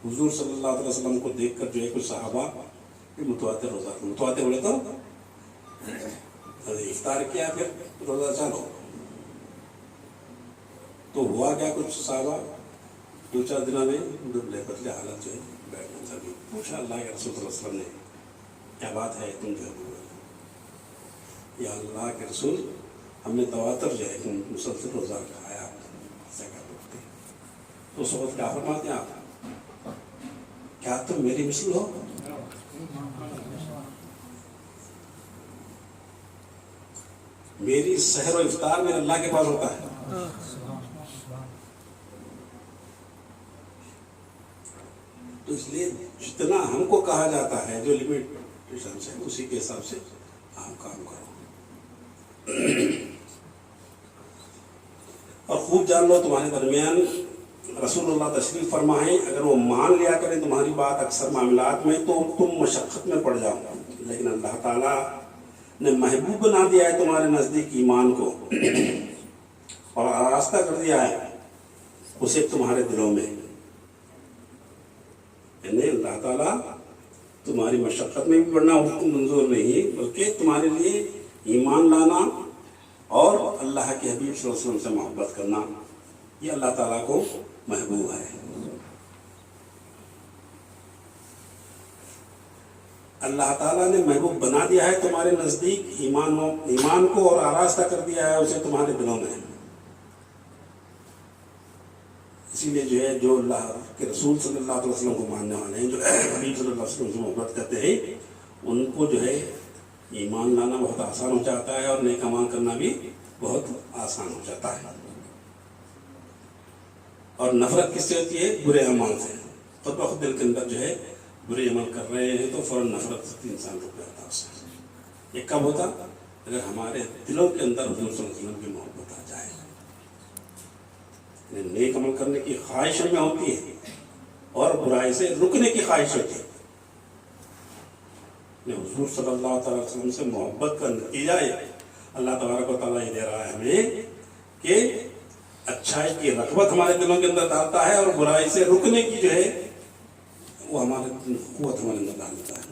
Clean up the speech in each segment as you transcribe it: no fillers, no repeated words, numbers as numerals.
حضور صلی اللہ علیہ وسلم کو دیکھ کر جو ہے کچھ صحابہ متواتر روزہ متواتر بولے تو افطار کیا پھر روزہ چالو. تو ہوا کیا کچھ صحابہ 2-4 دنوں میں دبلے پتلے حالت جو ہے بیٹھنا چاہیے. پوچھا اللہ کے رسول صلی اللہ علیہ وسلم نے کیا بات ہے تم جو ہے یا اللہ کے رسول ہم نے تواتر جو ہے مسلسل روزہ کھایا ایسا کیا بولتے. تو اس وقت کیا فرماتے ہیں آپ کیا تم میری مثل ہو. میری سحر و افطار میرے اللہ کے پاس ہوتا ہے. تو اس لیے جتنا ہم کو کہا جاتا ہے جو لمیٹیشن ہے اسی کے حساب سے آپ کام کرو اور خوب جان لو تمہارے درمیان رسول اللہ تشریف فرمائیں اگر وہ مان لیا کریں تمہاری بات اکثر معاملات میں تو تم مشقت میں پڑ جاؤ. لیکن اللہ تعالیٰ نے محبوب بنا دیا ہے تمہارے نزدیک ایمان کو اور آراستہ کر دیا ہے اسے تمہارے دلوں میں. یعنی اللہ تعالیٰ تمہاری مشقت میں بھی پڑنا منظور نہیں بلکہ تمہارے لیے ایمان لانا اور اللہ کے حبیب صلی اللہ علیہ وسلم سے محبت کرنا یہ اللہ تعالیٰ کو محبوب ہے. اللہ تعالیٰ نے محبوب بنا دیا ہے تمہارے نزدیک ایمان کو اور آراستہ کر دیا ہے اسے تمہارے دلوں میں. اسی لیے جو ہے جو اللہ کے رسول صلی اللہ علیہ وسلم کو ماننے والے ہیں جو حبیب صلی اللہ علیہ وسلم سے محبت کرتے ہیں ان کو جو ہے ایمان لانا بہت آسان ہو جاتا ہے اور نیک اعمال کرنا بھی بہت آسان ہو جاتا ہے. اور نفرت کس سے ہوتی ہے برے اعمال سے. خود بخود دل کے اندر جو ہے برے عمل کر رہے ہیں تو فوراً نفرت انسان رک جاتا ہے اس سے. یہ کب ہوتا اگر ہمارے دلوں کے اندر حضور صلی اللہ علیہ وسلم کی محبت آ جائے. نیک عمل کرنے کی خواہش میں ہوتی ہے اور برائی سے رکنے کی خواہش ہوتی ہے. حضور صلی اللہ تعالی وسلم سے محبت کا نتیجہ ہے اللہ تبارک و تعالیٰ یہ دے رہا ہے ہمیں کہ اچھائی کی رغبت ہمارے دلوں کے اندر ڈالتا ہے اور برائی سے رکنے کی جو ہے وہ ہمارے قوت ہمارے اندر ڈالتا ہے.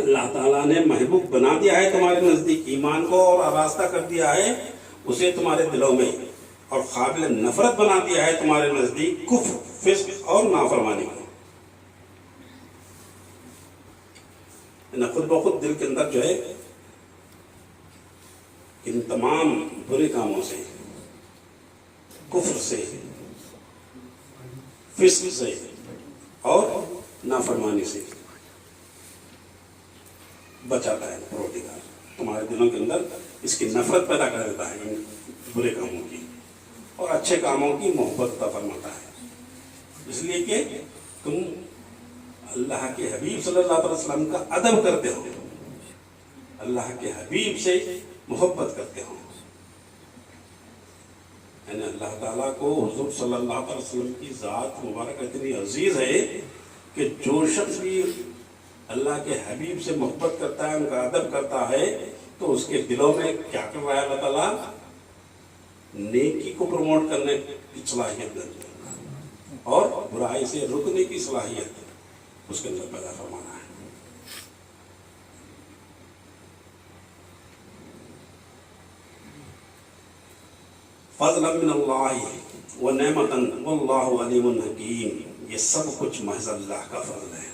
اللہ تعالیٰ نے محبوب بنا دیا ہے تمہارے نزدیک ایمان کو اور آراستہ کر دیا ہے اسے تمہارے دلوں میں اور قابل نفرت بنا دیا ہے تمہارے نزدیک کفر فسق اور نافرمانی کو. خود بخود دل کے اندر جو ہے ان تمام برے کاموں سے کفر سے فسق سے اور نافرمانی سے بچاتا ہے پروردگار. تمہارے دلوں کے اندر اس کی نفرت پیدا کر دیتا ہے ان برے کاموں کی اور اچھے کاموں کی محبت عطا فرماتا ہے. اس لیے کہ تم اللہ کے حبیب صلی اللہ علیہ وسلم کا ادب کرتے ہو اللہ کے حبیب سے محبت کرتے ہو. یعنی اللہ تعالیٰ کو حضور صلی اللہ علیہ وسلم کی ذات مبارک اتنی عزیز ہے کہ جو شخص بھی اللہ کے حبیب سے محبت کرتا ہے ان کا ادب کرتا ہے تو اس کے دلوں میں کیا کر رہا ہے اللہ تعالیٰ نیکی کو پروموٹ کرنے کی صلاحیت دیتا ہے اور برائی سے رکنے کی صلاحیت اس کے اندر پیدا فرمانا ہے. فضلا من اللہ ونعمتا واللہ علیم حکیم. یہ سب کچھ محض اللہ کا فضل ہے.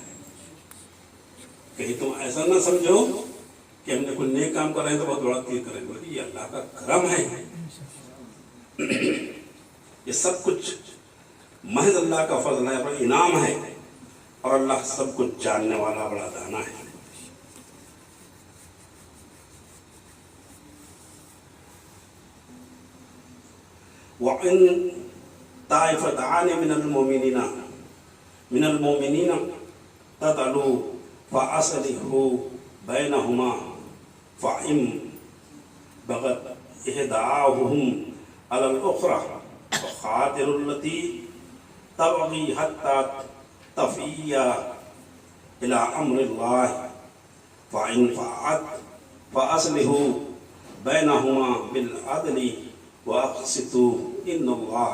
کہیں تم ایسا نہ سمجھو کہ ہم نے کوئی نیک کام کر رہے ہیں تو بہت بڑا تیر کریں گے. یہ اللہ کا کرم ہے. یہ سب کچھ محض اللہ کا فضل ہے اور انعام ہے اور اللہ سب کچھ جاننے والا بڑا دانا ہے. وَإِن طَائِفَتَانِ مِنَ الْمُؤْمِنِينَ اقْتَتَلُوا فَأَصْلِحُوا بَيْنَهُمَا فَإِن بَغَتْ إِحْدَاهُمَا عَلَى الْأُخْرَى فَقَاتِلُوا الَّتِي تَبْغِي حَتَّى تَفِيَّ إِلَى أَمْرِ اللَّهِ فَإِن فَاءَتْ فَأَصْلِحُوا بَيْنَهُمَا بِالْعَدْلِ وَأَقْسِطُوا إِنَّ اللَّهَ